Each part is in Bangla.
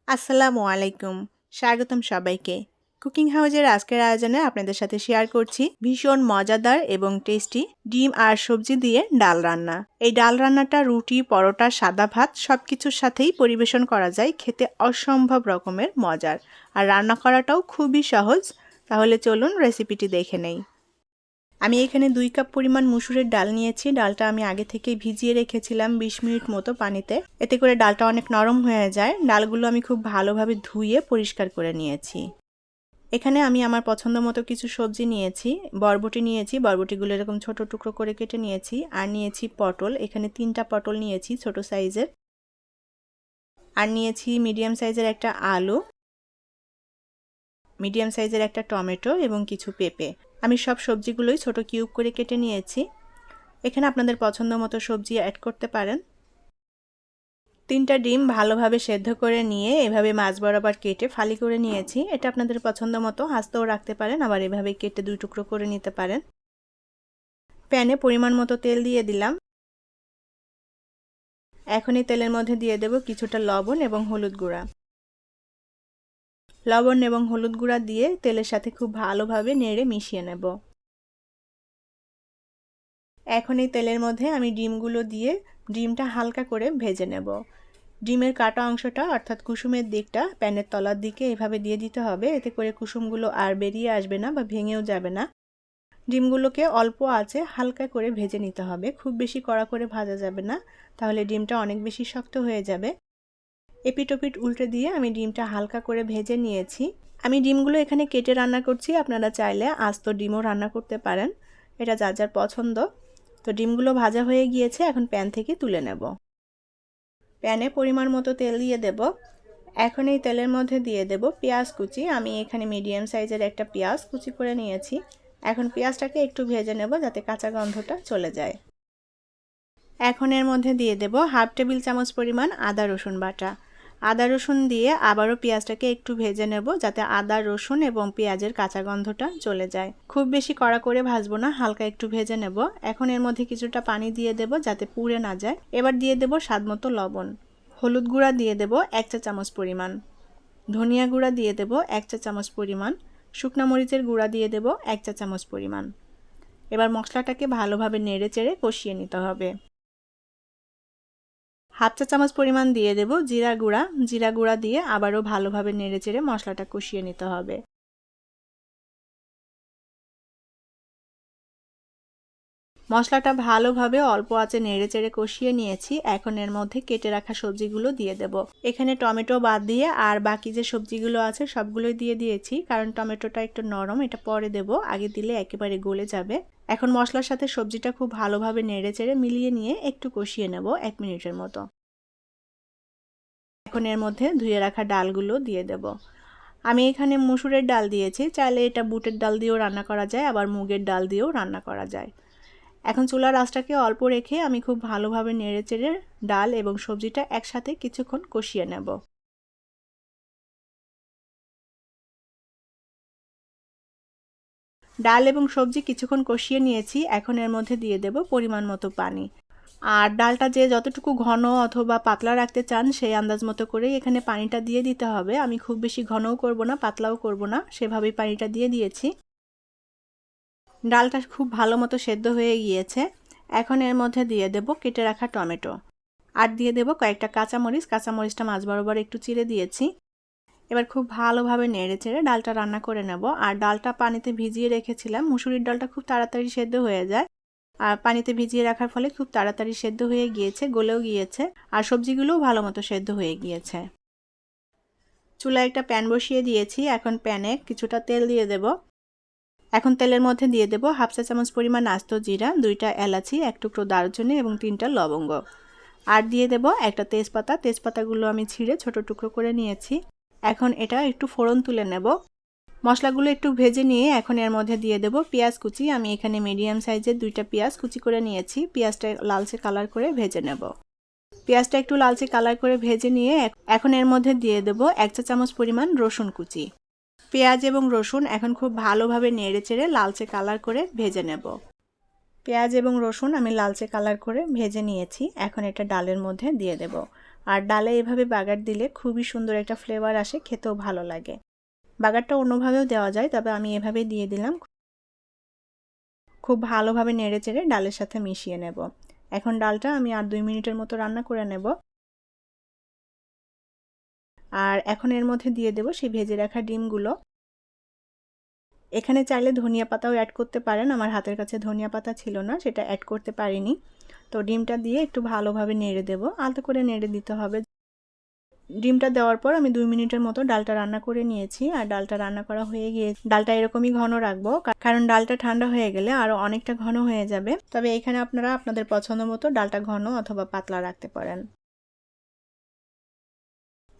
আসসালামু আলাইকুম। স্বাগতম সবাইকে। কুকিং হাউজের আজকের আয়োজনে আপনাদের সাথে শেয়ার করছি ভীষণ মজাদার এবং টেস্টি ডিম আর সবজি দিয়ে ডাল রান্না। এই ডাল রান্নাটা রুটি, পরোটা, সাদা ভাত সবকিছুর সাথেই পরিবেশন করা যায়। খেতে অসম্ভব রকমের মজার। আর রান্না করাটাও খুবই সহজ। তাহলে চলুন রেসিপিটি দেখে নেই। আমি এখানে 2 কাপ পরিমাণ মুসুরের ডাল নিয়েছি। ডালটা আমি আগে থেকেই ভিজিয়ে রেখেছিলাম 20 মিনিট মতো পানিতে। এতে করে ডালটা অনেক নরম হয়ে যায়। ডালগুলো আমি খুব ভালোভাবে ধুয়ে পরিষ্কার করে নিয়েছি। এখানে আমি আমার পছন্দ মতো কিছু সবজি নিয়েছি। বরবটি নিয়েছি, বরবটিগুলো এরকম ছোট টুকরো করে কেটে নিয়েছি। আর নিয়েছি পটল, এখানে 3টা পটল নিয়েছি ছোট সাইজের। আর নিয়েছি মিডিয়াম সাইজের একটা আলু, মিডিয়াম সাইজের একটা টমেটো এবং কিছু পেঁপে। আমি সব সবজিগুলোই ছোট কিউব করে কেটে নিয়েছি। এখানে আপনাদের পছন্দ মতো সবজি অ্যাড করতে পারেন। 3টা ডিম ভালোভাবে সেদ্ধ করে নিয়ে এভাবে মাঝ বরাবর কেটে ফালি করে নিয়েছি। এটা আপনাদের পছন্দ মতো আস্তেও রাখতে পারেন, আবার এভাবে কেটে 2 টুকরো করে নিতে পারেন। প্যানে পরিমাণ মতো তেল দিয়ে দিলাম। এখন এই তেলের মধ্যে দিয়ে দেব কিছুটা লবণ এবং হলুদ গুঁড়া। লবণ এবং হলুদ গুঁড়া দিয়ে তেলের সাথে খুব ভালোভাবে নেড়ে মিশিয়ে নেব। এখন এই তেলের মধ্যে আমি ডিমগুলো দিয়ে ডিমটা হালকা করে ভেজে নেব। ডিমের কাটা অংশটা অর্থাৎ কুসুমের দিকটা প্যানের তলার দিকে এভাবে দিয়ে দিতে হবে। এতে করে কুসুমগুলো আর বেরিয়ে আসবে না বা ভেঙেও যাবে না। ডিমগুলোকে অল্প আঁচে হালকা করে ভেজে নিতে হবে, খুব বেশি কড়া করে ভাজা যাবে না, তাহলে ডিমটা অনেক বেশি শক্ত হয়ে যাবে। এপিট ওপিট উল্টে দিয়ে আমি ডিমটা হালকা করে ভেজে নিয়েছি। আমি ডিমগুলো এখানে কেটে রান্না করছি, আপনারা চাইলে আস্ত ডিমও রান্না করতে পারেন, এটা যার যার পছন্দ। তো ডিমগুলো ভাজা হয়ে গিয়েছে, এখন প্যান থেকে তুলে নেব। প্যানে পরিমাণ মতো তেল দিয়ে দেব। এখন এই তেলের মধ্যে দিয়ে দেব পেঁয়াজ কুচি। আমি এখানে মিডিয়াম সাইজের একটা পেঁয়াজ কুচি করে নিয়েছি। এখন পেঁয়াজটাকে একটু ভেজে নেব যাতে কাঁচা গন্ধটা চলে যায়। এখন এর মধ্যে দিয়ে দেব হাফ টেবিল চামচ পরিমাণ আদা রসুন বাটা। আদা রসুন দিয়ে আবারও পেঁয়াজটাকে একটু ভেজে নেব যাতে আদা রসুন এবং পেঁয়াজের কাঁচা গন্ধটা চলে যায়। খুব বেশি কড়া করে ভাজবো না, হালকা একটু ভেজে নেব। এখন এর মধ্যে কিছুটা পানি দিয়ে দেব যাতে পুড়ে না যায়। এবার দিয়ে দেব স্বাদমতো লবণ। হলুদ গুঁড়া দিয়ে দেব 1 চা চামচ পরিমাণ। ধনিয়া গুঁড়া দিয়ে দেব 1 চা চামচ পরিমাণ। শুকনো মরিচের গুঁড়া দিয়ে দেব 1 চা চামচ পরিমাণ। এবার মশলাটাকে ভালোভাবে নেড়ে চেড়ে কষিয়ে নিতে হবে। হাফ চা চামচ পরিমাণ দিয়ে দেব জিরা গুঁড়া। জিরা গুঁড়া দিয়ে আবারও ভালোভাবে নেড়ে চেড়ে মশলাটা কষিয়ে নিতে হবে। মশলাটা ভালোভাবে অল্প আঁচে নেড়ে চেড়ে কষিয়ে নিয়েছি। এখন এর মধ্যে কেটে রাখা সবজিগুলো দিয়ে দেব। এখানে টমেটো বাদ দিয়ে আর বাকি যে সবজিগুলো আছে সবগুলোই দিয়ে দিয়েছি, কারণ টমেটোটা একটু নরম, এটা পরে দেব, আগে দিলে একেবারে গলে যাবে। এখন মশলার সাথে সবজিটা খুব ভালোভাবে নেড়ে চেড়ে মিলিয়ে নিয়ে একটু কষিয়ে নেব 1 মিনিটের মতো। এখন এর মধ্যে ধুয়ে রাখা ডালগুলো দিয়ে দেব। আমি এখানে মসুরের ডাল দিয়েছি, চাইলে এটা বুটের ডাল দিয়েও রান্না করা যায়, আবার মুগের ডাল দিয়েও রান্না করা যায়। এখন চুলার আঁচটাকে অল্প রেখে আমি খুব ভালোভাবে নেড়েচেড়ে ডাল এবং সবজিটা একসাথে কিছুক্ষণ কষিয়ে নেব। ডাল এবং সবজি কিছুক্ষণ কষিয়ে নিয়েছি। এখন এর মধ্যে দিয়ে দেব পরিমাণ মতো পানি। আর ডালটা যে যতটুকু ঘন অথবা পাতলা রাখতে চান সেই আন্দাজ মতো করেই এখানে পানিটা দিয়ে দিতে হবে। আমি খুব বেশি ঘনও করব না, পাতলাও করব না, সেভাবেই পানিটা দিয়ে দিয়েছি। ডালটা খুব ভালো মতো সেদ্ধ হয়ে গিয়েছে। এখন এর মধ্যে দিয়ে দেব কেটে রাখা টমেটো। আর দিয়ে দেব কয়েকটা কাঁচামরিচ। কাঁচামরিচটা মাঝ বরাবর একটু চিড়ে দিয়েছি। এবার খুব ভালোভাবে নেড়ে চেড়ে ডালটা রান্না করে নেব। আর ডালটা পানিতে ভিজিয়ে রেখেছিলাম। মুসুরির ডালটা খুব তাড়াতাড়ি সেদ্ধ হয়ে যায়, আর পানিতে ভিজিয়ে রাখার ফলে খুব তাড়াতাড়ি সেদ্ধ হয়ে গিয়েছে, গলেও গিয়েছে, আর সবজিগুলোও ভালো মতো সেদ্ধ হয়ে গিয়েছে। চুলায় একটা প্যান বসিয়ে দিয়েছি। এখন প্যানে কিছুটা তেল দিয়ে দেব। এখন তেলের মধ্যে দিয়ে দেব হাফ চা চামচ পরিমাণ আস্ত জিরা, 2টা এলাচি, 1 টুকরো দারুচিনি এবং 3টা লবঙ্গ। আর দিয়ে দেব একটা তেজপাতা। তেজপাতাগুলো আমি ছিঁড়ে ছোট টুকরো করে নিয়েছি। এখন এটা একটু ফোড়ন তুলে নেব। মশলাগুলো একটু ভেজে নিয়ে এখন এর মধ্যে দিয়ে দেব পেঁয়াজ কুচি। আমি এখানে মিডিয়াম সাইজের 2টা পেঁয়াজ কুচি করে নিয়েছি। পেঁয়াজটা লালচে কালার করে ভেজে নেব। পেঁয়াজটা একটু লালচে কালার করে ভেজে নিয়ে এখন এর মধ্যে দিয়ে দেব 1 চা চামচ পরিমাণ রসুন কুচি। পেঁয়াজ এবং রসুন এখন খুব ভালোভাবে নেড়ে চেড়ে লালচে কালার করে ভেজে নেব। পেঁয়াজ এবং রসুন আমি লালচে কালার করে ভেজে নিয়েছি। এখন এটা ডালের মধ্যে দিয়ে দেব। আর ডালে এভাবে বাগার দিলে খুবই সুন্দর একটা ফ্লেভার আসে, খেতেও ভালো লাগে। বাগারটা অন্যভাবেও দেওয়া যায়, তবে আমি এভাবে দিয়ে দিলাম। খুব ভালোভাবে নেড়েচেড়ে ডালের সাথে মিশিয়ে নেব। এখন ডালটা আমি আর 2 মিনিটের মতো রান্না করে নেব। আর এখন এর মধ্যে দিয়ে দেব সেই ভেজে রাখা ডিমগুলো। এখানে চাইলে ধনিয়া পাতাও অ্যাড করতে পারেন, আমার হাতের কাছে ধনিয়া পাতা ছিল না, সেটা অ্যাড করতে পারিনি। তো ডিমটা দিয়ে একটু ভালোভাবে নেড়ে দেব, আলতো করে নেড়ে দিতে হবে। ডিমটা দেওয়ার পর আমি 2 মিনিটের মতো ডালটা রান্না করে নিয়েছি। আর ডালটা রান্না করা হয়ে গিয়ে ডালটা এরকমই ঘন রাখবো, কারণ ডালটা ঠান্ডা হয়ে গেলে আরও অনেকটা ঘন হয়ে যাবে। তবে এখানে আপনারা আপনাদের পছন্দ মতো ডালটা ঘন অথবা পাতলা রাখতে পারেন।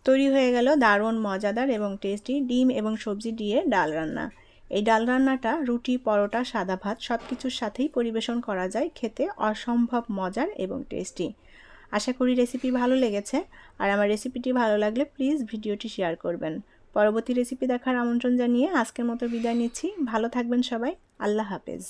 তৈরি হয়ে গেল দারুণ মজাদার এবং টেস্টি ডিম এবং সবজি দিয়ে ডাল রান্না। এই ডাল রান্নাটা রুটি, পরোটা, সাদা ভাত সব কিছুর সাথেই পরিবেশন করা যায়, খেতে অসম্ভব মজার এবং টেস্টি। আশা করি রেসিপি ভালো লেগেছে। আর আমার রেসিপিটি ভালো লাগলে প্লিজ ভিডিওটি শেয়ার করবেন। পরবর্তী রেসিপি দেখার আমন্ত্রণ জানিয়ে আজকের মতো বিদায় নিচ্ছি। ভালো থাকবেন সবাই। আল্লাহ হাফেজ।